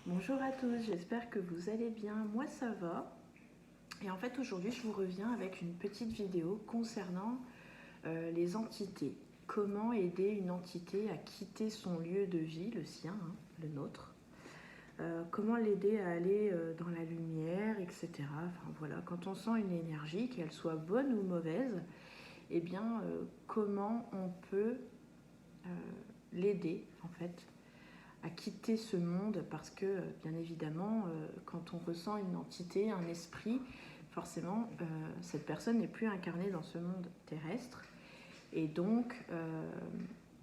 Bonjour à tous, j'espère que vous allez bien, moi ça va. Et en fait aujourd'hui je vous reviens avec une petite vidéo concernant les entités. Comment aider une entité à quitter son lieu de vie, le sien, hein, le nôtre. Comment l'aider à aller dans la lumière, etc. Enfin voilà, quand on sent une énergie, qu'elle soit bonne ou mauvaise, eh bien comment on peut l'aider en fait à quitter ce monde, parce que bien évidemment quand on ressent une entité, un esprit, forcément cette personne n'est plus incarnée dans ce monde terrestre, et donc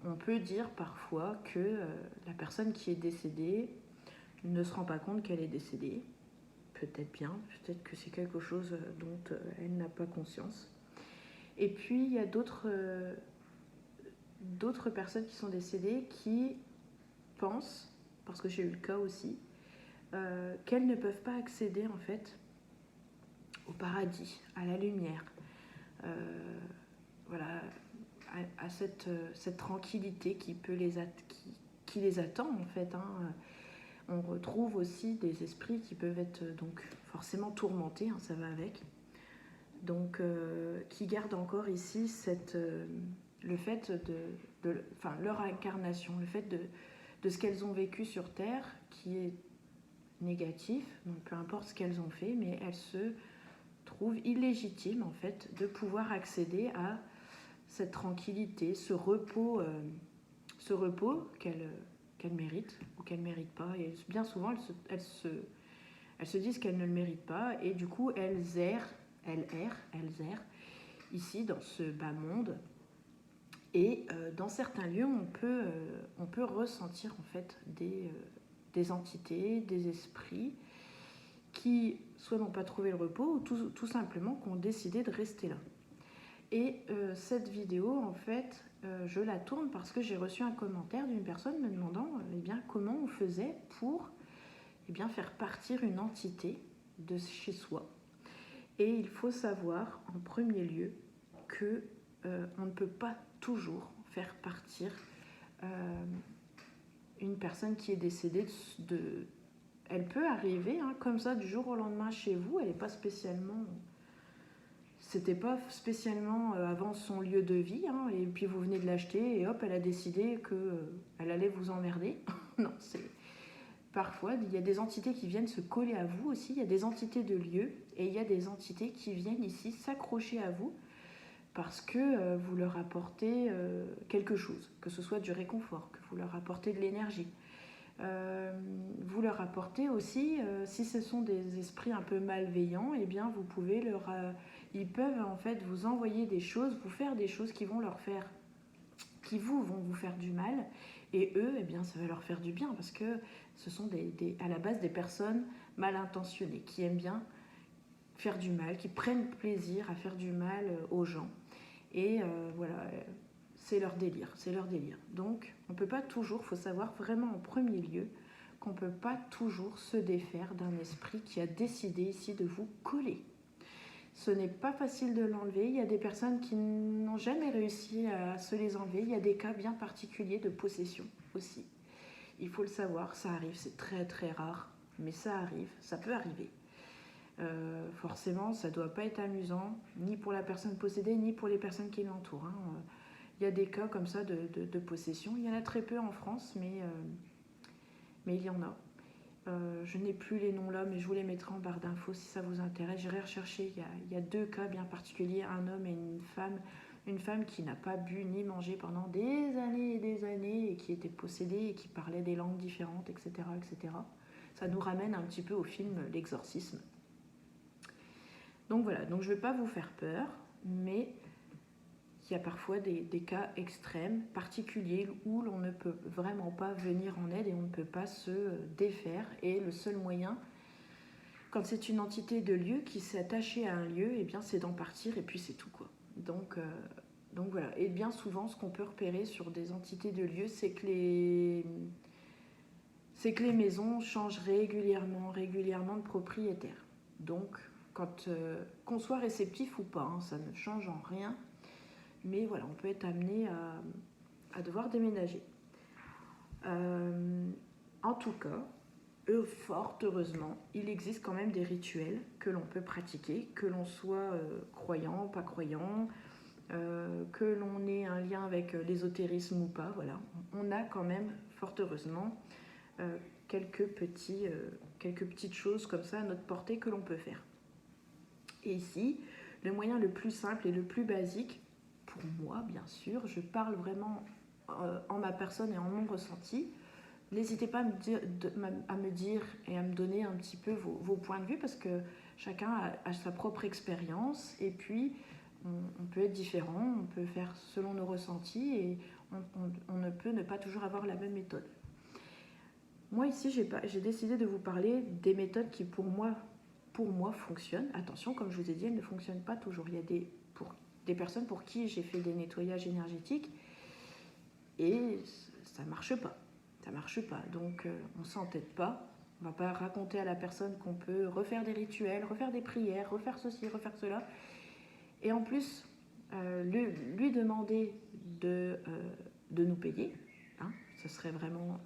on peut dire parfois que la personne qui est décédée ne se rend pas compte qu'elle est décédée, peut-être bien, peut-être que c'est quelque chose dont elle n'a pas conscience. Et puis il y a d'autres personnes qui sont décédées qui pensent, parce que j'ai eu le cas aussi, qu'elles ne peuvent pas accéder en fait au paradis, à la lumière, voilà, à cette tranquillité qui les attend en fait. On retrouve aussi des esprits qui peuvent être donc forcément tourmentés, hein, ça va avec, donc qui gardent encore ici le fait enfin leur incarnation, le fait de ce qu'elles ont vécu sur Terre, qui est négatif, donc peu importe ce qu'elles ont fait, mais elles se trouvent illégitimes en fait de pouvoir accéder à cette tranquillité, ce repos qu'elles méritent ou qu'elles ne méritent pas. Et bien souvent, elles se disent qu'elles ne le méritent pas, et du coup, elles errent ici dans ce bas monde. Et dans certains lieux, on peut ressentir en fait des entités, des esprits qui soit n'ont pas trouvé le repos, ou tout simplement qui ont décidé de rester là. Et cette vidéo, en fait, je la tourne parce que j'ai reçu un commentaire d'une personne me demandant eh bien, comment on faisait pour faire partir une entité de chez soi. Et il faut savoir, en premier lieu, que on ne peut pas toujours faire partir une personne qui est décédée elle peut arriver comme ça du jour au lendemain chez vous. Elle n'est pas spécialement... C'était pas spécialement avant son lieu de vie, et puis vous venez de l'acheter et hop, elle a décidé qu'elle allait vous emmerder. Non, c'est... Parfois, il y a des entités qui viennent se coller à vous aussi. Il y a des entités de lieux et il y a des entités qui viennent ici s'accrocher à vous parce que vous leur apportez quelque chose, que ce soit du réconfort, que vous leur apportez de l'énergie. Vous leur apportez aussi, si ce sont des esprits un peu malveillants, eh bien vous pouvez ils peuvent en fait vous envoyer des choses, vous faire des choses qui vont vont vous faire du mal, et eux, eh bien ça va leur faire du bien, parce que ce sont à la base des personnes mal intentionnées, qui aiment bien faire du mal, qui prennent plaisir à faire du mal aux gens, et voilà, c'est leur délire, c'est leur délire. Donc on ne peut pas toujours, il faut savoir vraiment en premier lieu qu'on ne peut pas toujours se défaire d'un esprit qui a décidé ici de vous coller. Ce n'est pas facile de l'enlever. Il y a des personnes qui n'ont jamais réussi à se les enlever. Il y a des cas bien particuliers de possession aussi. Il faut le savoir, ça arrive, c'est très très rare, mais ça arrive, ça peut arriver. Forcément, ça ne doit pas être amusant, ni pour la personne possédée, ni pour les personnes qui l'entourent. Il y a des cas comme ça de possession. Il y en a très peu en France, mais il y en a. Je n'ai plus les noms là, mais je vous les mettrai en barre d'infos si ça vous intéresse. J'irai rechercher. Il y a deux cas bien particuliers, un homme et une femme qui n'a pas bu ni mangé pendant des années et qui était possédée et qui parlait des langues différentes, etc., etc. Ça nous ramène un petit peu au film L'Exorcisme. Donc voilà, donc je ne vais pas vous faire peur, mais il y a parfois des cas extrêmes, particuliers, où l'on ne peut vraiment pas venir en aide et on ne peut pas se défaire. Et le seul moyen, quand c'est une entité de lieu qui s'est attachée à un lieu, eh bien c'est d'en partir et puis c'est tout, quoi. Donc voilà. Et bien souvent, ce qu'on peut repérer sur des entités de lieu, c'est que les maisons changent régulièrement de propriétaire. Donc, qu'on soit réceptif ou pas, ça ne change en rien. Mais voilà, on peut être amené à devoir déménager. En tout cas, fort heureusement, il existe quand même des rituels que l'on peut pratiquer, que l'on soit croyant, pas croyant, que l'on ait un lien avec l'ésotérisme ou pas, voilà. On a quand même, fort heureusement, euh, quelques petites choses comme ça à notre portée que l'on peut faire. Et ici, le moyen le plus simple et le plus basique, pour moi bien sûr, je parle vraiment en ma personne et en mon ressenti. N'hésitez pas à me dire et à me donner un petit peu vos points de vue parce que chacun a sa propre expérience et puis on peut être différent, on peut faire selon nos ressentis et on ne peut ne pas toujours avoir la même méthode. Moi ici, j'ai décidé de vous parler des méthodes qui pour moi fonctionnent. Attention, comme je vous ai dit, elles ne fonctionnent pas toujours. Il y a des personnes pour qui j'ai fait des nettoyages énergétiques et ça ne marche pas. Ça ne marche pas. Donc on ne s'entête pas. On ne va pas raconter à la personne qu'on peut refaire des rituels, refaire des prières, refaire ceci, refaire cela. Et en plus, lui demander de nous payer, hein, ce serait vraiment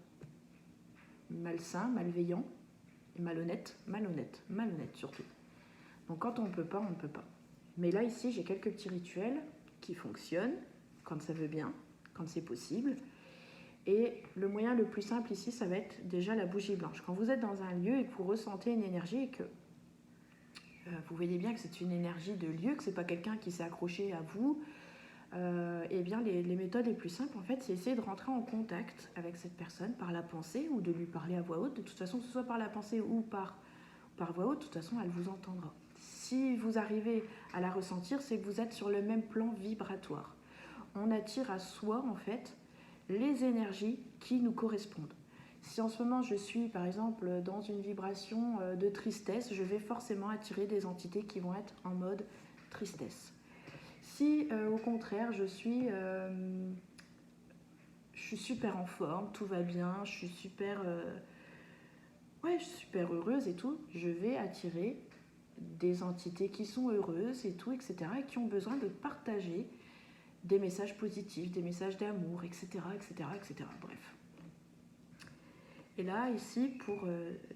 malsain, malveillant et malhonnête surtout. Donc quand on ne peut pas, on ne peut pas. Mais là ici, j'ai quelques petits rituels qui fonctionnent quand ça veut bien, quand c'est possible. Et le moyen le plus simple ici, ça va être déjà la bougie blanche. Quand vous êtes dans un lieu et que vous ressentez une énergie et que vous voyez bien que c'est une énergie de lieu, que c'est pas quelqu'un qui s'est accroché à vous, et bien les méthodes les plus simples, en fait, c'est essayer de rentrer en contact avec cette personne par la pensée ou de lui parler à voix haute. De toute façon, que ce soit par la pensée ou par voix haute, de toute façon, elle vous entendra. Si vous arrivez à la ressentir, c'est que vous êtes sur le même plan vibratoire. On attire à soi, en fait, les énergies qui nous correspondent. Si en ce moment je suis par exemple dans une vibration de tristesse, je vais forcément attirer des entités qui vont être en mode tristesse. Si au contraire je suis super en forme, tout va bien, je suis super heureuse et tout, je vais attirer des entités qui sont heureuses et tout, etc. et qui ont besoin de partager des messages positifs, des messages d'amour, etc., etc., etc. Bref. Et là, ici, pour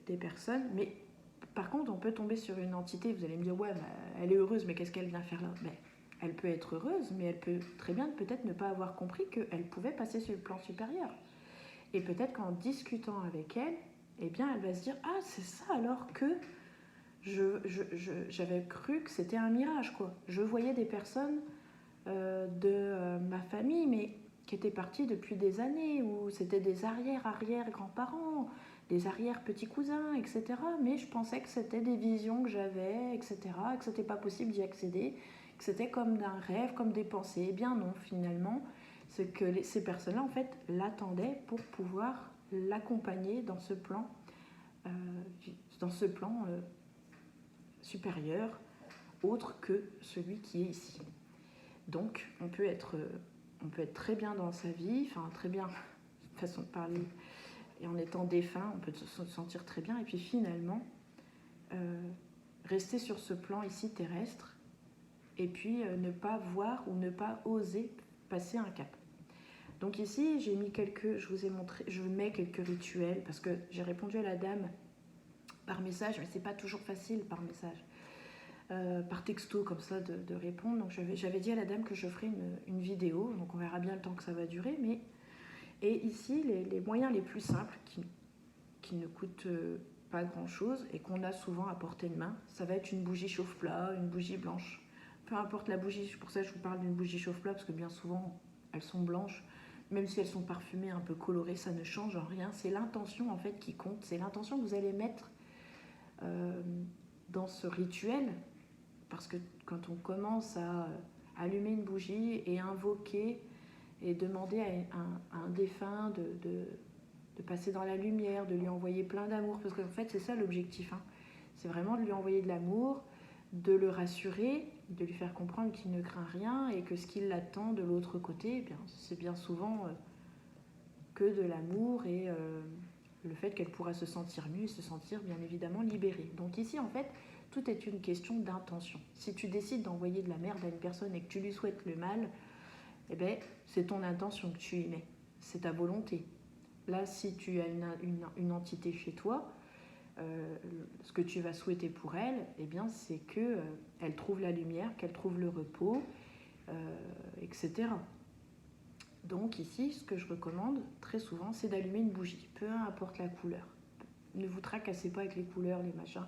des personnes, mais par contre, on peut tomber sur une entité, vous allez me dire, ouais, bah, elle est heureuse, mais qu'est-ce qu'elle vient faire là? Elle peut être heureuse, mais elle peut très bien peut-être ne pas avoir compris qu'elle pouvait passer sur le plan supérieur. Et peut-être qu'en discutant avec elle, eh bien, elle va se dire, ah, c'est ça alors que j'avais cru que c'était un mirage, quoi. Je voyais des personnes de ma famille, mais qui étaient partis depuis des années, où c'était des arrière-arrière-grands-parents, des arrière-petits-cousins, etc. Mais je pensais que c'était des visions que j'avais, etc., que c'était pas possible d'y accéder, que c'était comme d'un rêve, comme des pensées. Eh bien non, finalement, c'est que ces personnes-là, en fait, l'attendaient pour pouvoir l'accompagner dans ce plan, euh, supérieur, autre que celui qui est ici. Donc, on peut être très bien dans sa vie, enfin très bien, façon de parler, et en étant défunt, on peut se sentir très bien, et puis finalement, rester sur ce plan ici terrestre, et puis ne pas voir ou ne pas oser passer un cap. Donc ici, j'ai mis je mets quelques rituels, parce que j'ai répondu à la dame par message, mais c'est pas toujours facile par message. Par texto comme ça de répondre. Donc j'avais dit à la dame que je ferais une vidéo, donc on verra bien le temps que ça va durer. Et ici, les moyens les plus simples qui ne coûtent pas grand-chose et qu'on a souvent à portée de main, ça va être une bougie chauffe-plat, une bougie blanche. Peu importe la bougie, c'est pour ça que je vous parle d'une bougie chauffe-plat, parce que bien souvent, elles sont blanches. Même si elles sont parfumées, un peu colorées, ça ne change en rien. C'est l'intention en fait qui compte. C'est l'intention que vous allez mettre dans ce rituel. Parce que quand on commence à allumer une bougie et invoquer et demander à un défunt de passer dans la lumière, de lui envoyer plein d'amour, parce qu'en fait c'est ça l'objectif, hein. C'est vraiment de lui envoyer de l'amour, de le rassurer, de lui faire comprendre qu'il ne craint rien et que ce qui l'attend de l'autre côté, eh bien, c'est bien souvent que de l'amour et le fait qu'elle pourra se sentir mieux et se sentir bien évidemment libérée. Donc ici en fait, tout est une question d'intention. Si tu décides d'envoyer de la merde à une personne et que tu lui souhaites le mal, eh ben, c'est ton intention que tu y mets. C'est ta volonté. Là, si tu as une entité chez toi, ce que tu vas souhaiter pour elle, eh bien, c'est qu'elle trouve la lumière, qu'elle trouve le repos, etc. Donc ici, ce que je recommande très souvent, c'est d'allumer une bougie, peu importe la couleur. Ne vous tracassez pas avec les couleurs, les machins.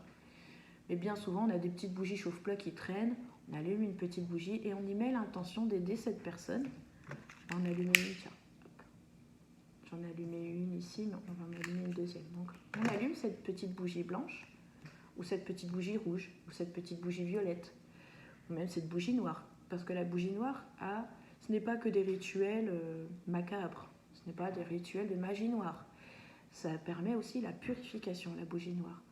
Mais bien souvent, on a des petites bougies chauffe-plat qui traînent, on allume une petite bougie et on y met l'intention d'aider cette personne. On allume une, tiens, j'en ai allumé une ici, mais on va en allumer une deuxième. Donc on allume cette petite bougie blanche, ou cette petite bougie rouge, ou cette petite bougie violette, ou même cette bougie noire. Parce que la bougie noire ce n'est pas que des rituels macabres, ce n'est pas des rituels de magie noire. Ça permet aussi la purification, la bougie noire.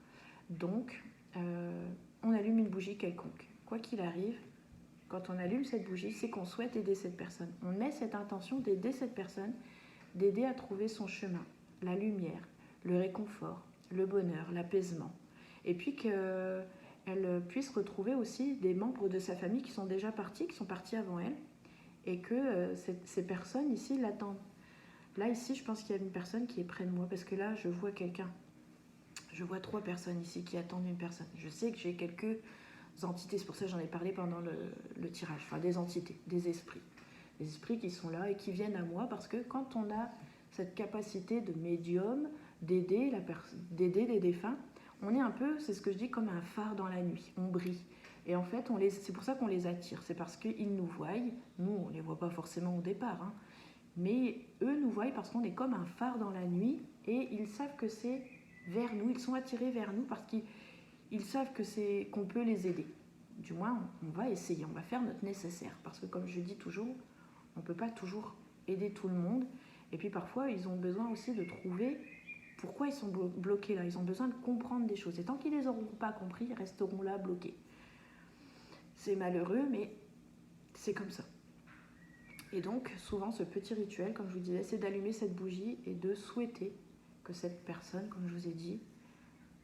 Donc, on allume une bougie quelconque. Quoi qu'il arrive, quand on allume cette bougie, c'est qu'on souhaite aider cette personne. On met cette intention d'aider cette personne, d'aider à trouver son chemin, la lumière, le réconfort, le bonheur, l'apaisement. Et puis qu'elle puisse retrouver aussi des membres de sa famille qui sont déjà partis, qui sont partis avant elle, et que ces personnes ici l'attendent. Là, ici, je pense qu'il y a une personne qui est près de moi, parce que là, je vois quelqu'un. Je vois 3 personnes ici qui attendent une personne. Je sais que j'ai quelques entités, c'est pour ça que j'en ai parlé pendant le tirage, enfin des entités, des esprits. Des esprits qui sont là et qui viennent à moi, parce que quand on a cette capacité de médium, d'aider les défunts, on est un peu, c'est ce que je dis, comme un phare dans la nuit, on brille. Et en fait, c'est pour ça qu'on les attire, c'est parce qu'ils nous voient, nous on ne les voit pas forcément au départ, hein, mais eux nous voient parce qu'on est comme un phare dans la nuit et ils savent que c'est vers nous, ils sont attirés vers nous parce qu'ils savent qu'on peut les aider. Du moins, on va essayer, on va faire notre nécessaire parce que comme je dis toujours, on ne peut pas toujours aider tout le monde et puis parfois ils ont besoin aussi de trouver pourquoi ils sont bloqués là, ils ont besoin de comprendre des choses et tant qu'ils ne les auront pas compris, ils resteront là bloqués. C'est malheureux mais c'est comme ça. Et donc, souvent, ce petit rituel, comme je vous disais, c'est d'allumer cette bougie et de souhaiter que cette personne, comme je vous ai dit,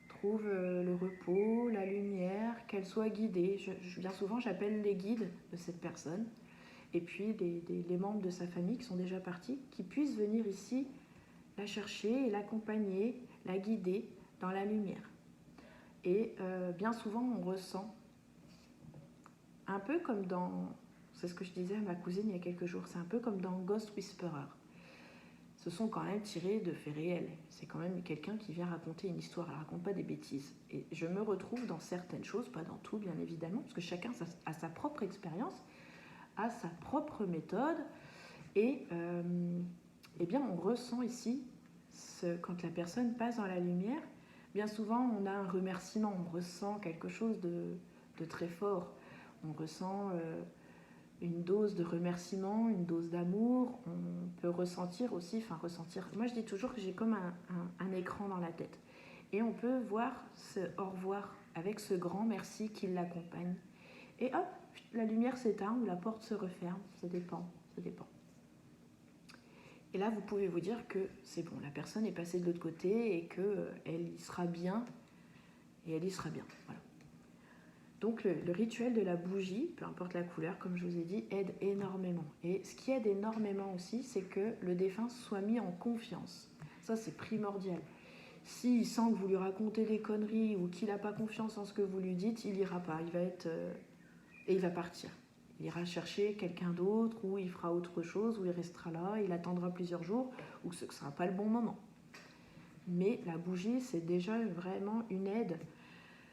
trouve le repos, la lumière, qu'elle soit guidée. Bien souvent, j'appelle les guides de cette personne et puis les membres de sa famille qui sont déjà partis, qui puissent venir ici la chercher et l'accompagner, la guider dans la lumière. Et bien souvent, on ressent, un peu comme dans... C'est ce que je disais à ma cousine il y a quelques jours. C'est un peu comme dans Ghost Whisperer. Ce sont quand même tirés de faits réels. C'est quand même quelqu'un qui vient raconter une histoire. Elle ne raconte pas des bêtises. Et je me retrouve dans certaines choses, pas dans tout bien évidemment, parce que chacun a sa propre expérience, a sa propre méthode. Et eh bien, on ressent ici, quand la personne passe dans la lumière, bien souvent on a un remerciement, on ressent quelque chose de très fort. On ressent... une dose de remerciement, une dose d'amour. On peut ressentir aussi, moi je dis toujours que j'ai comme un écran dans la tête. Et on peut voir ce au revoir avec ce grand merci qui l'accompagne. Et hop, la lumière s'éteint ou la porte se referme, ça dépend. Et là, vous pouvez vous dire que c'est bon, la personne est passée de l'autre côté et qu'elle y sera bien. Et elle y sera bien, voilà. Donc le rituel de la bougie, peu importe la couleur, comme je vous ai dit, aide énormément. Et ce qui aide énormément aussi, c'est que le défunt soit mis en confiance. Ça, c'est primordial. S'il sent que vous lui racontez des conneries ou qu'il n'a pas confiance en ce que vous lui dites, il n'ira pas. Et il va partir. Il ira chercher quelqu'un d'autre ou il fera autre chose ou il restera là, il attendra plusieurs jours ou ce ne sera pas le bon moment. Mais la bougie, c'est déjà vraiment une aide.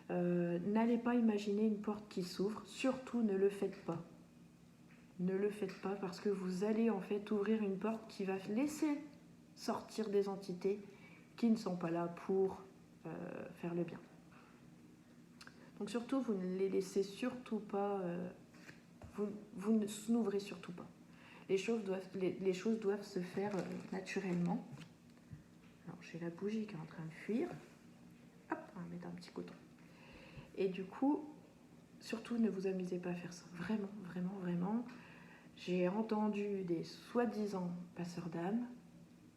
N'allez pas imaginer une porte qui s'ouvre, surtout ne le faites pas. Ne le faites pas parce que vous allez en fait ouvrir une porte qui va laisser sortir des entités qui ne sont pas là pour faire le bien. Donc surtout, vous ne les laissez surtout pas, vous n'ouvrez surtout pas. Les choses doivent se faire naturellement. Alors j'ai la bougie qui est en train de fuir. Hop, on va mettre un petit coton. Et du coup, surtout ne vous amusez pas à faire ça. Vraiment, vraiment, vraiment. J'ai entendu des soi-disant passeurs d'âme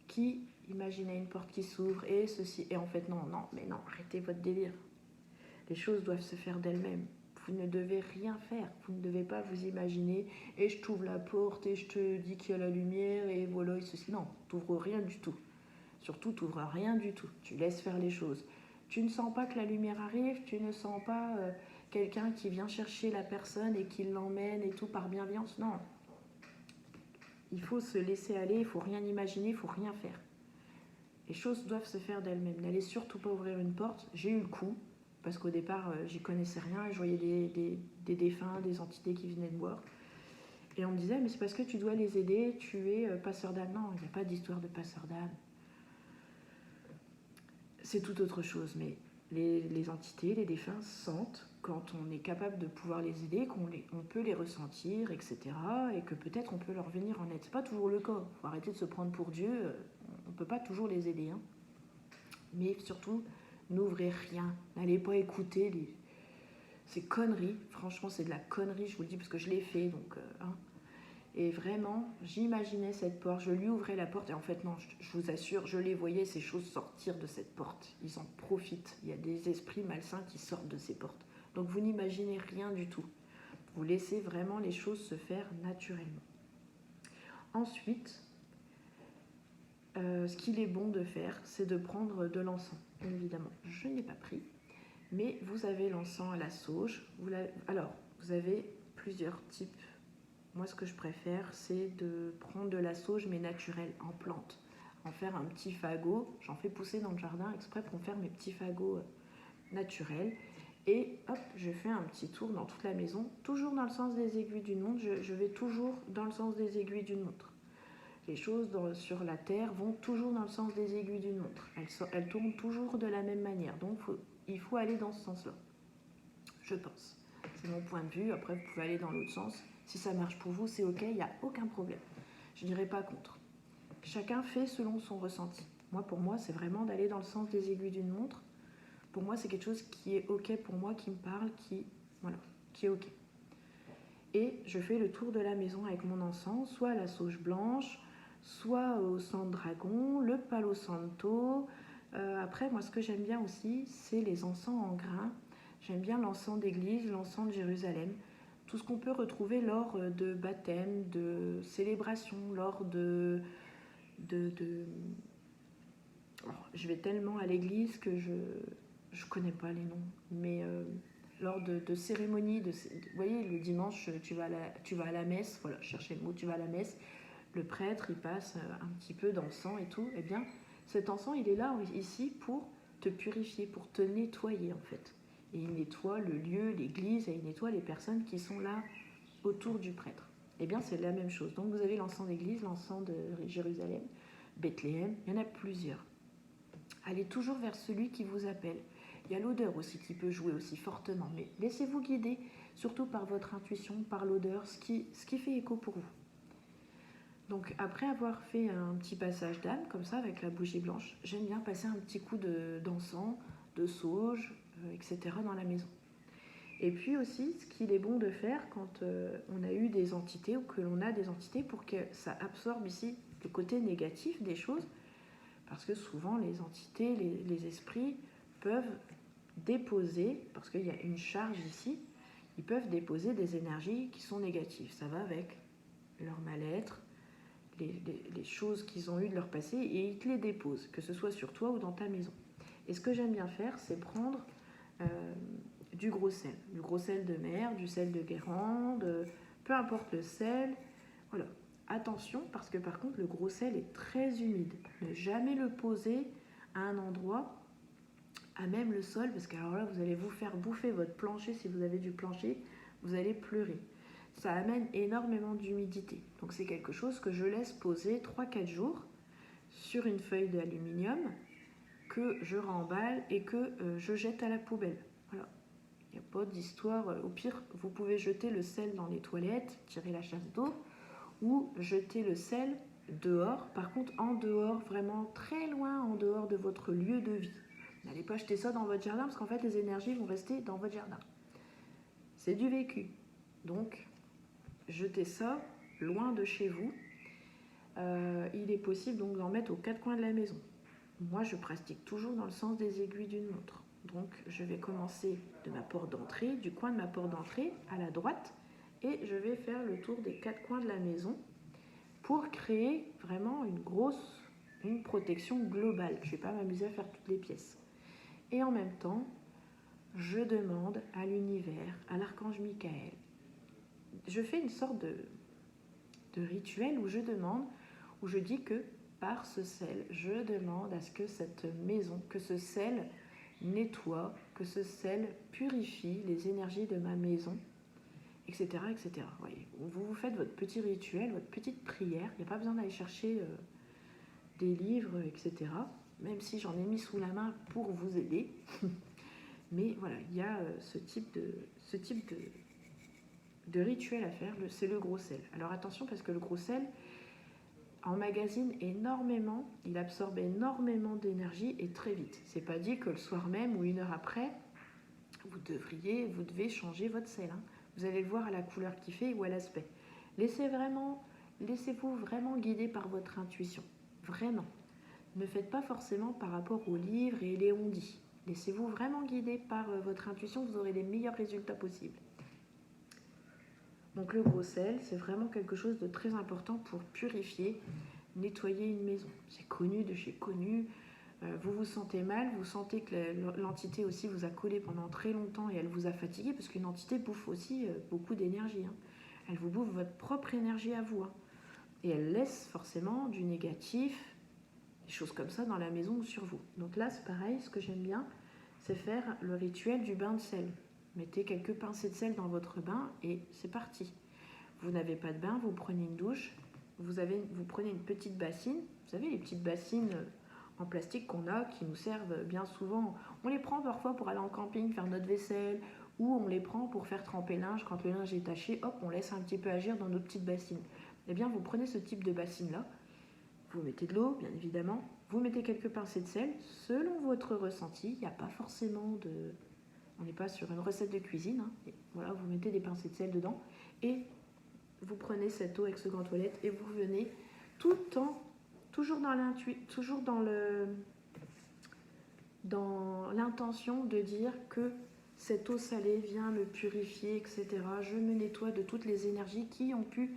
qui imaginaient une porte qui s'ouvre et ceci. Et en fait, non, arrêtez votre délire. Les choses doivent se faire d'elles-mêmes. Vous ne devez rien faire. Vous ne devez pas vous imaginer et je t'ouvre la porte et je te dis qu'il y a la lumière et voilà, et ceci. Non, tu n'ouvres rien du tout. Surtout, tu n'ouvres rien du tout. Tu laisses faire les choses. Tu ne sens pas que la lumière arrive, tu ne sens pas quelqu'un qui vient chercher la personne et qui l'emmène et tout par bienveillance. Non, il faut se laisser aller, il ne faut rien imaginer, il ne faut rien faire. Les choses doivent se faire d'elles-mêmes. N'allez surtout pas ouvrir une porte. J'ai eu le coup, parce qu'au départ, j'y connaissais rien et je voyais des défunts, des entités qui venaient me voir. Et on me disait, mais c'est parce que tu dois les aider, tu es passeur d'âme. Non, il n'y a pas d'histoire de passeur d'âme. C'est tout autre chose, mais les entités, les défunts sentent quand on est capable de pouvoir les aider, on peut les ressentir, etc. Et que peut-être on peut leur venir en aide. C'est pas toujours le cas. Il faut arrêter de se prendre pour Dieu. On ne peut pas toujours les aider. Hein. Mais surtout, n'ouvrez rien. N'allez pas écouter ces conneries. Franchement, c'est de la connerie, je vous le dis, parce que je l'ai fait. Donc, hein. Et vraiment, j'imaginais cette porte, je lui ouvrais la porte, et en fait non, je vous assure, je les voyais ces choses sortir de cette porte. Ils en profitent, il y a des esprits malsains qui sortent de ces portes. Donc vous n'imaginez rien du tout. Vous laissez vraiment les choses se faire naturellement. Ensuite, ce qu'il est bon de faire, c'est de prendre de l'encens, bien évidemment. Je n'ai pas pris, mais vous avez l'encens à la sauge. Alors, vous avez plusieurs types. Moi, ce que je préfère, c'est de prendre de la sauge, mais naturelle, en plante. En faire un petit fagot. J'en fais pousser dans le jardin exprès pour faire mes petits fagots naturels. Et hop, je fais un petit tour dans toute la maison, toujours dans le sens des aiguilles d'une montre. Je vais toujours dans le sens des aiguilles d'une montre. Les choses sur la terre vont toujours dans le sens des aiguilles d'une montre. Elles tournent toujours de la même manière. Donc, il faut aller dans ce sens-là. Je pense. C'est mon point de vue. Après, vous pouvez aller dans l'autre sens. Si ça marche pour vous, c'est OK, il n'y a aucun problème. Je n'irai pas contre. Chacun fait selon son ressenti. Pour moi, c'est vraiment d'aller dans le sens des aiguilles d'une montre. Pour moi, c'est quelque chose qui est OK pour moi, qui me parle, qui est OK. Et je fais le tour de la maison avec mon encens, soit à la sauge blanche, soit au sang de dragon, le palo santo. Après, moi, ce que j'aime bien aussi, c'est les encens en grains. J'aime bien l'encens d'église, l'encens de Jérusalem. Tout ce qu'on peut retrouver lors de baptême, de célébration, lors de... Alors, je vais tellement à l'église que je connais pas les noms, mais lors de cérémonies, vous voyez, le dimanche, tu vas à la messe, voilà, cherchez le mot, tu vas à la messe, le prêtre, il passe un petit peu d'encens et tout, eh bien, cet encens, il est là, ici, pour te purifier, pour te nettoyer, en fait. Et il nettoie le lieu, l'église, et il nettoie les personnes qui sont là autour du prêtre. Eh bien, c'est la même chose. Donc, vous avez l'encens d'église, l'encens de Jérusalem, Bethléem, il y en a plusieurs. Allez toujours vers celui qui vous appelle. Il y a l'odeur aussi qui peut jouer aussi fortement, mais laissez-vous guider, surtout par votre intuition, par l'odeur, ce qui fait écho pour vous. Donc, après avoir fait un petit passage d'âme, comme ça, avec la bougie blanche, j'aime bien passer un petit coup d'encens, de sauge, etc. dans la maison. Et puis aussi, ce qu'il est bon de faire quand on a eu des entités ou que l'on a des entités pour que ça absorbe ici le côté négatif des choses, parce que souvent les entités, les esprits peuvent déposer, parce qu'il y a une charge ici, ils peuvent déposer des énergies qui sont négatives. Ça va avec leur mal-être, les choses qu'ils ont eues de leur passé, et ils te les déposent, que ce soit sur toi ou dans ta maison. Et ce que j'aime bien faire, c'est prendre du gros sel de mer, du sel de Guérande, peu importe le sel, voilà. Attention, parce que par contre, le gros sel est très humide. Ne jamais le poser à un endroit, à même le sol, parce que alors là, vous allez vous faire bouffer votre plancher. Si vous avez du plancher, vous allez pleurer. Ça amène énormément d'humidité. Donc c'est quelque chose que je laisse poser 3-4 jours sur une feuille d'aluminium que je remballe et que je jette à la poubelle. Voilà. Il n'y a pas d'histoire. Au pire, vous pouvez jeter le sel dans les toilettes, tirer la chasse d'eau, ou jeter le sel dehors. Par contre, en dehors, vraiment très loin en dehors de votre lieu de vie. N'allez pas jeter ça dans votre jardin, parce qu'en fait, les énergies vont rester dans votre jardin. C'est du vécu. Donc, jetez ça loin de chez vous. Il est possible donc d'en mettre aux 4 coins de la maison. Moi, je pratique toujours dans le sens des aiguilles d'une montre. Donc, je vais commencer de ma porte d'entrée, du coin de ma porte d'entrée à la droite, et je vais faire le tour des 4 coins de la maison pour créer vraiment une protection globale. Je ne vais pas m'amuser à faire toutes les pièces. Et en même temps, je demande à l'univers, à l'archange Michael. Je fais une sorte de rituel où je demande, où je dis que par ce sel, je demande à ce que cette maison, que ce sel nettoie, que ce sel purifie les énergies de ma maison, etc. etc. Voyez, vous faites votre petit rituel, votre petite prière. Il n'y a pas besoin d'aller chercher des livres, etc. Même si j'en ai mis sous la main pour vous aider. Mais voilà, il y a ce type de rituel à faire, c'est le gros sel. Alors attention, parce que le gros sel emmagasine énormément, il absorbe énormément d'énergie et très vite. C'est pas dit que le soir même ou une heure après, vous devez changer votre sel. Hein. Vous allez le voir à la couleur qu'il fait ou à l'aspect. Laissez-vous vraiment guider par votre intuition. Vraiment. Ne faites pas forcément par rapport aux livres et les on-dit. Laissez-vous vraiment guider par votre intuition, vous aurez les meilleurs résultats possibles. Donc le gros sel, c'est vraiment quelque chose de très important pour purifier, nettoyer une maison. C'est connu de chez connu. Vous vous sentez mal, vous sentez que l'entité aussi vous a collé pendant très longtemps et elle vous a fatigué, parce qu'une entité bouffe aussi beaucoup d'énergie. Hein. Elle vous bouffe votre propre énergie à vous. Hein. Et elle laisse forcément du négatif, des choses comme ça dans la maison ou sur vous. Donc là, c'est pareil, ce que j'aime bien, c'est faire le rituel du bain de sel. Mettez quelques pincées de sel dans votre bain et c'est parti. Vous n'avez pas de bain, vous prenez une douche, vous prenez une petite bassine. Vous savez, les petites bassines en plastique qu'on a, qui nous servent bien souvent. On les prend parfois pour aller en camping, faire notre vaisselle, ou on les prend pour faire tremper le linge. Quand le linge est taché, hop, on laisse un petit peu agir dans notre petite bassine. Eh bien, vous prenez ce type de bassine-là, vous mettez de l'eau, bien évidemment, vous mettez quelques pincées de sel, selon votre ressenti. Il n'y a pas forcément de... On n'est pas sur une recette de cuisine. Hein. Et voilà, vous mettez des pincées de sel dedans et vous prenez cette eau avec ce gant toilette et vous venez tout le temps, toujours dans l'intention de dire que cette eau salée vient me purifier, etc. Je me nettoie de toutes les énergies qui ont pu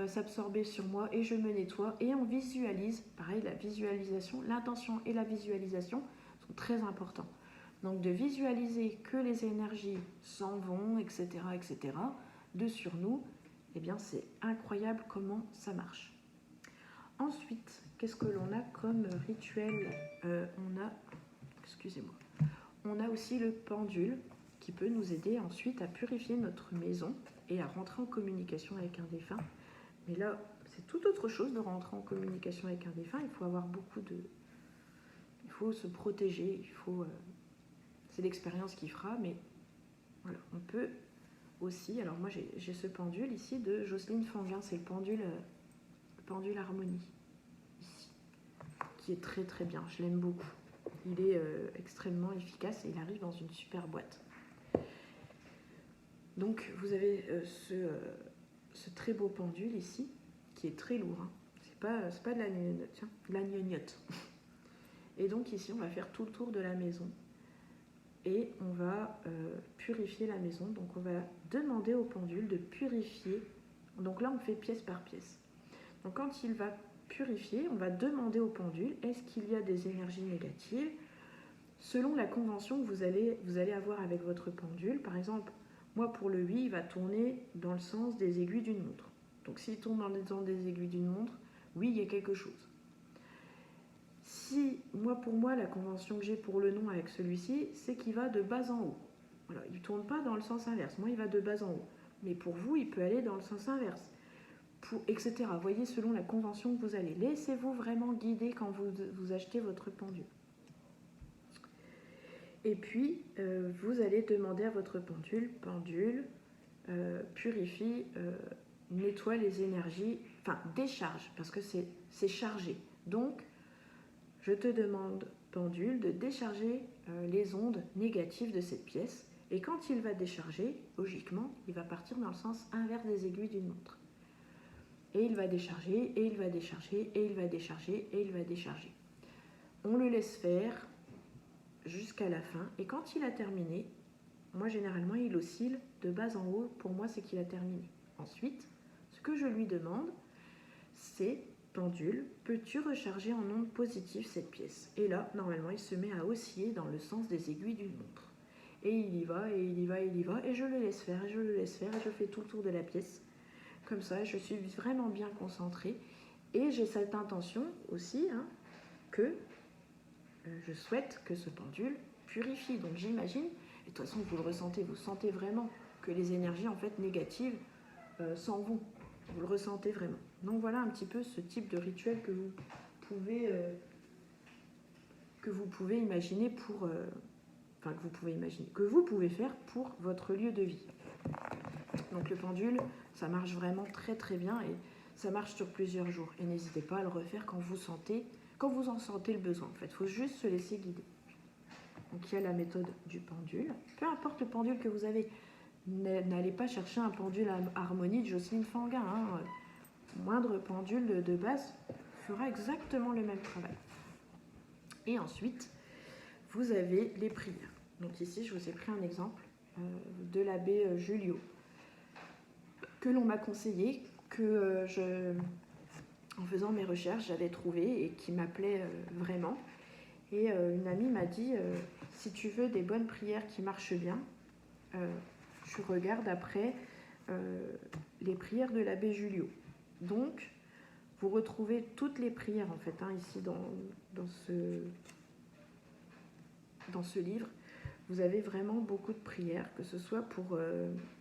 s'absorber sur moi et je me nettoie et on visualise. Pareil, la visualisation, l'intention et la visualisation sont très importants. Donc de visualiser que les énergies s'en vont, etc., etc., de sur nous, eh bien c'est incroyable comment ça marche. Ensuite, qu'est-ce que l'on a comme rituel on a aussi le pendule qui peut nous aider ensuite à purifier notre maison et à rentrer en communication avec un défunt. Mais là, c'est tout autre chose de rentrer en communication avec un défunt. Il faut avoir il faut se protéger, c'est l'expérience qui fera, mais voilà, on peut aussi... Alors moi, j'ai ce pendule ici de Jocelyne Fanguin, c'est le pendule Harmonie, ici, qui est très très bien, je l'aime beaucoup. Il est extrêmement efficace et il arrive dans une super boîte. Donc vous avez ce très beau pendule ici, qui est très lourd. Hein. C'est pas de la gnognotte. Et donc ici, on va faire tout le tour de la maison. Et on va purifier la maison. Donc on va demander au pendule de purifier. Donc là, on fait pièce par pièce. Donc quand il va purifier, on va demander au pendule, est-ce qu'il y a des énergies négatives selon la convention que vous allez avoir avec votre pendule. Par exemple, moi pour le 8, il va tourner dans le sens des aiguilles d'une montre. Donc s'il tourne dans le sens des aiguilles d'une montre, oui, il y a quelque chose. Si, pour moi, la convention que j'ai pour le non avec celui-ci, c'est qu'il va de bas en haut. Voilà, il ne tourne pas dans le sens inverse. Moi, il va de bas en haut. Mais pour vous, il peut aller dans le sens inverse. Etc. Voyez, selon la convention que vous allez. Laissez-vous vraiment guider quand vous achetez votre pendule. Et puis, vous allez demander à votre pendule, purifie, nettoie les énergies, enfin décharge, parce que c'est chargé. Donc, je te demande, pendule, de décharger les ondes négatives de cette pièce. Et quand il va décharger, logiquement, il va partir dans le sens inverse des aiguilles d'une montre. Et il va décharger, et il va décharger, et il va décharger, et il va décharger. On le laisse faire jusqu'à la fin. Et quand il a terminé, moi généralement il oscille de bas en haut. Pour moi, c'est qu'il a terminé. Ensuite, ce que je lui demande, c'est pendule, peux-tu recharger en ondes positives cette pièce? Et là, normalement, il se met à osciller dans le sens des aiguilles d'une montre. Et il y va, et il y va, et il y va, et je le laisse faire, et je le laisse faire, et je fais tout le tour de la pièce. Comme ça, je suis vraiment bien concentrée. Et j'ai cette intention aussi, que je souhaite que ce pendule purifie. Donc j'imagine, et de toute façon vous le ressentez, vous sentez vraiment que les énergies en fait négatives s'en vont. Vous le ressentez vraiment. Donc voilà un petit peu ce type de rituel que vous pouvez imaginer pour... que vous pouvez faire pour votre lieu de vie. Donc le pendule, ça marche vraiment très très bien et ça marche sur plusieurs jours. Et n'hésitez pas à le refaire quand vous en sentez le besoin. En fait, il faut juste se laisser guider. Donc il y a la méthode du pendule. Peu importe le pendule que vous avez, n'allez pas chercher un pendule à harmonie de Jocelyne Fanguin. Moindre pendule de base fera exactement le même travail. Et ensuite, vous avez les prières. Donc ici, je vous ai pris un exemple de l'abbé Julio, que l'on m'a conseillé, que en faisant mes recherches, j'avais trouvé et qui m'appelait vraiment. Et une amie m'a dit, si tu veux des bonnes prières qui marchent bien, tu regardes après les prières de l'abbé Julio. Donc, vous retrouvez toutes les prières, en fait, ici dans ce livre. Vous avez vraiment beaucoup de prières, que ce soit pour...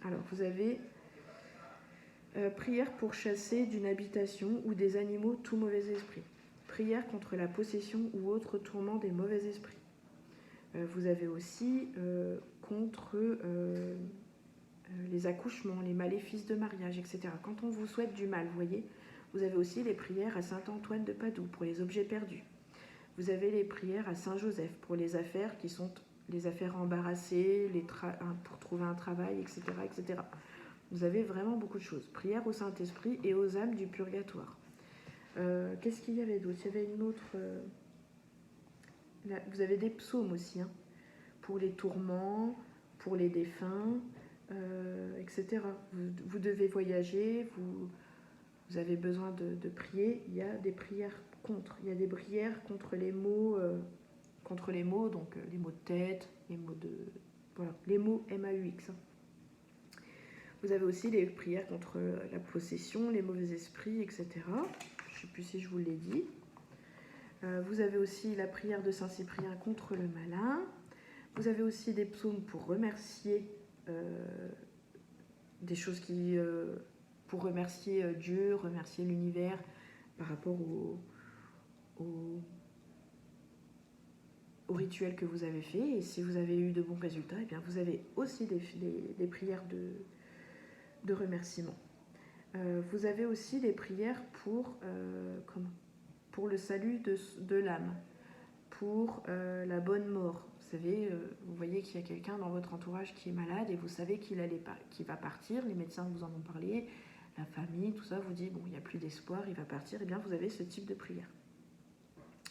alors, vous avez prière pour chasser d'une habitation ou des animaux tout mauvais esprit. Prière contre la possession ou autre tourment des mauvais esprits. Vous avez aussi contre les accouchements, les maléfices de mariage, etc. Quand on vous souhaite du mal, vous voyez, vous avez aussi les prières à Saint-Antoine de Padoue pour les objets perdus. Vous avez les prières à Saint-Joseph pour les affaires qui sont les affaires embarrassées, pour trouver un travail, etc., etc. Vous avez vraiment beaucoup de choses. Prière au Saint-Esprit et aux âmes du purgatoire. Qu'est-ce qu'il y avait d'autre? Il y avait une autre... là, vous avez des psaumes aussi, pour les tourments, pour les défunts, etc. Vous devez voyager, vous avez besoin de prier. Il y a des prières contre. Il y a des prières contre les mots, donc les mots de tête, les mots de... Voilà, les mots MAUX. Vous avez aussi les prières contre la possession, les mauvais esprits, etc. Je ne sais plus si je vous l'ai dit. Vous avez aussi la prière de Saint-Cyprien contre le malin. Vous avez aussi des psaumes pour remercier des choses pour remercier Dieu, remercier l'univers par rapport au rituel que vous avez fait. Et si vous avez eu de bons résultats, eh bien vous avez aussi des prières de remerciement. Vous avez aussi des prières pour le salut de l'âme, pour la bonne mort. Vous savez, vous voyez qu'il y a quelqu'un dans votre entourage qui est malade et vous savez qu'il va partir, les médecins vous en ont parlé, la famille, tout ça vous dit, bon, il n'y a plus d'espoir, il va partir, et bien vous avez ce type de prière.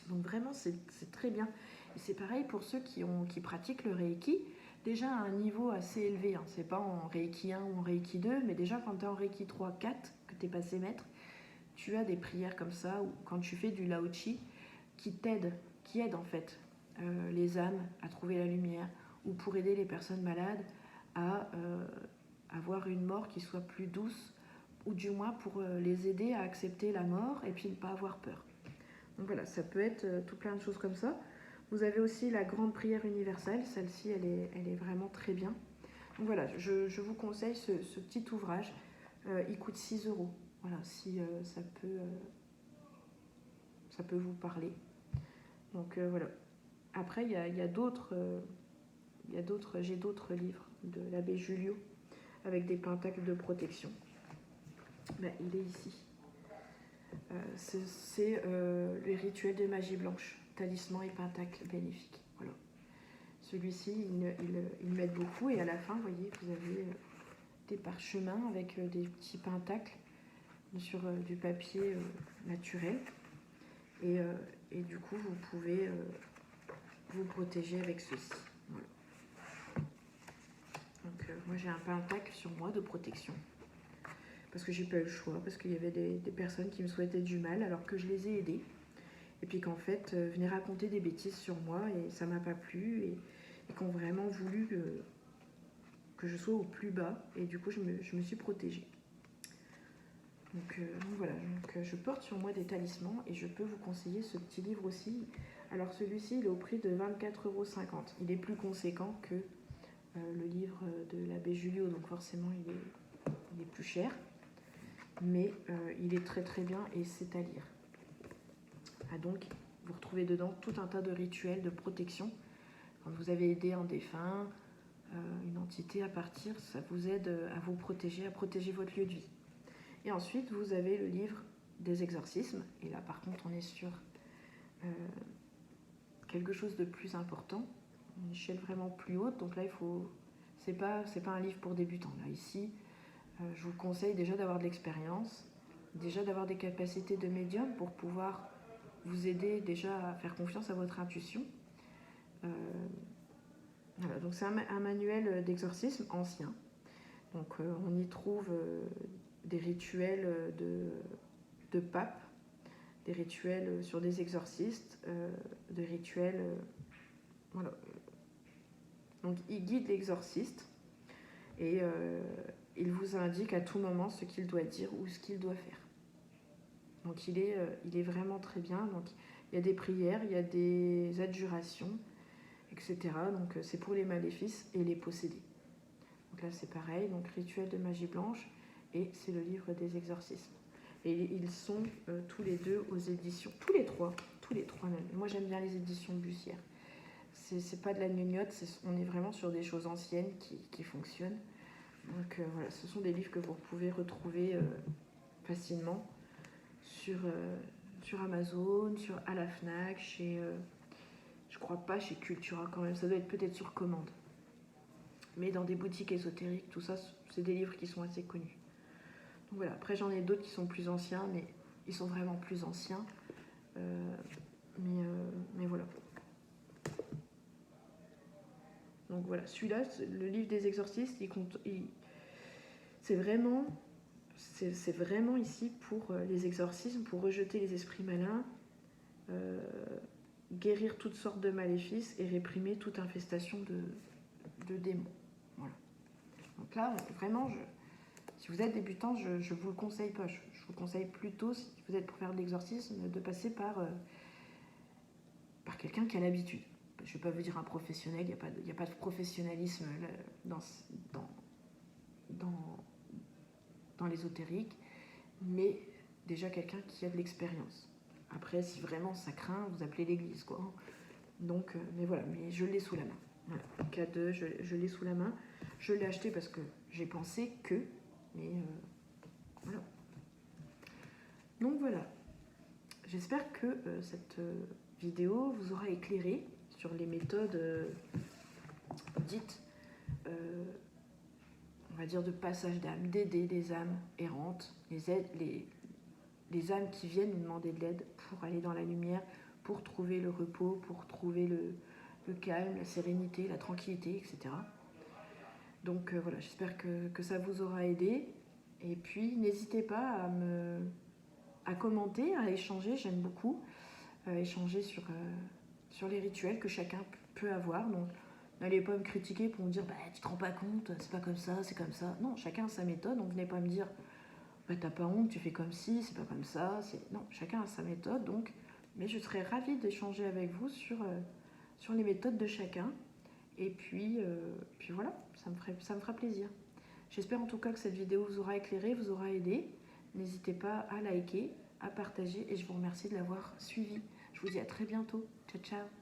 Donc vraiment, c'est très bien. Et c'est pareil pour ceux qui pratiquent le Reiki, déjà à un niveau assez élevé. C'est pas en Reiki 1 ou en Reiki 2, mais déjà quand tu es en Reiki 3, 4, que tu es passé maître, tu as des prières comme ça, ou quand tu fais du Lao-Chi, qui aident en fait les âmes à trouver la lumière, ou pour aider les personnes malades à avoir une mort qui soit plus douce, ou du moins pour les aider à accepter la mort et puis ne pas avoir peur. Donc voilà, ça peut être tout plein de choses comme ça. Vous avez aussi la grande prière universelle, celle-ci elle est vraiment très bien. Donc voilà, je vous conseille ce petit ouvrage, il coûte 6 €. Voilà, si ça peut vous parler. Donc voilà. Après, il y a d'autres, j'ai d'autres livres de l'abbé Julio avec des pentacles de protection. Ben, il est ici. C'est les rituels de magie blanche, talisman et pentacle bénéfique. Voilà. Celui-ci, il m'aide beaucoup et à la fin, vous voyez, vous avez des parchemins avec des petits pentacles sur du papier naturel. Et du coup, vous pouvez vous protéger avec ceci. Voilà. Donc moi, j'ai un pentacle sur moi de protection. parce que j'ai pas eu le choix, parce qu'il y avait des personnes qui me souhaitaient du mal alors que je les ai aidées. Et puis qu'en fait, venaient raconter des bêtises sur moi et ça m'a pas plu et qu'ont vraiment voulu que je sois au plus bas. Et du coup, je me suis protégée. Donc voilà, je porte sur moi des talismans et je peux vous conseiller ce petit livre aussi. Alors celui-ci, il est au prix de 24,50 €. Il est plus conséquent que le livre de l'abbé Julio, donc forcément il est plus cher. Mais il est très très bien et c'est à lire. Ah, donc, vous retrouvez dedans tout un tas de rituels de protection. Quand vous avez aidé un défunt, une entité à partir, ça vous aide à vous protéger, à protéger votre lieu de vie. Et ensuite, vous avez le livre des exorcismes. Et là, par contre, on est sur quelque chose de plus important, une échelle vraiment plus haute. Donc là, c'est pas un livre pour débutants. Là, ici, je vous conseille déjà d'avoir de l'expérience, déjà d'avoir des capacités de médium pour pouvoir vous aider déjà à faire confiance à votre intuition. Voilà, donc c'est un manuel d'exorcisme ancien. Donc on y trouve des rituels de pape, des rituels sur des exorcistes, des rituels... voilà. Donc il guide l'exorciste et il vous indique à tout moment ce qu'il doit dire ou ce qu'il doit faire. Donc il est vraiment très bien. Donc il y a des prières, il y a des adjurations, etc. Donc c'est pour les maléfices et les possédés. Donc là c'est pareil, donc rituel de magie blanche et c'est le livre des exorcismes. Et ils sont tous les deux aux éditions, tous les trois même. Moi j'aime bien les éditions Bussière. C'est pas de la gnognotte, on est vraiment sur des choses anciennes qui fonctionnent. Donc voilà, ce sont des livres que vous pouvez retrouver facilement sur Amazon, à la Fnac, je crois pas chez Cultura quand même, ça doit être peut-être sur commande. Mais dans des boutiques ésotériques, tout ça, c'est des livres qui sont assez connus. Donc voilà, après j'en ai d'autres qui sont plus anciens, mais ils sont vraiment plus anciens. Mais voilà. Donc voilà, celui-là, le livre des exorcistes, c'est vraiment ici pour les exorcismes, pour rejeter les esprits malins, guérir toutes sortes de maléfices et réprimer toute infestation de démons. Voilà. Donc là, vraiment, si vous êtes débutant, je ne vous le conseille pas. Je vous conseille plutôt, si vous êtes pour faire de l'exorcisme, de passer par quelqu'un qui a l'habitude. Je ne vais pas vous dire un professionnel, il n'y a pas de professionnalisme dans l'ésotérique, mais déjà quelqu'un qui a de l'expérience. Après, si vraiment ça craint, vous appelez l'église, quoi. Donc, mais voilà, mais je l'ai sous la main. Voilà. K2, je l'ai sous la main. Je l'ai acheté parce que j'ai pensé que, mais voilà. Donc voilà. J'espère que cette vidéo vous aura éclairé sur les méthodes dites, on va dire, de passage d'âme, d'aider les âmes errantes, les âmes qui viennent nous demander de l'aide pour aller dans la lumière, pour trouver le repos, pour trouver le calme, la sérénité, la tranquillité, etc. Donc voilà, j'espère que ça vous aura aidé. Et puis n'hésitez pas à commenter, à échanger, j'aime beaucoup échanger sur les rituels que chacun peut avoir. Donc n'allez pas me critiquer pour me dire bah, tu te rends pas compte, c'est pas comme ça, c'est comme ça. Non, chacun a sa méthode, donc venez pas me dire bah, t'as pas honte, tu fais comme ci, c'est pas comme ça. Non, chacun a sa méthode, donc. Mais je serais ravie d'échanger avec vous sur les méthodes de chacun. Et puis voilà, ça me fera plaisir. J'espère en tout cas que cette vidéo vous aura éclairé, vous aura aidé. N'hésitez pas à liker, à partager et je vous remercie de l'avoir suivi. Je vous dis à très bientôt. Ciao, ciao.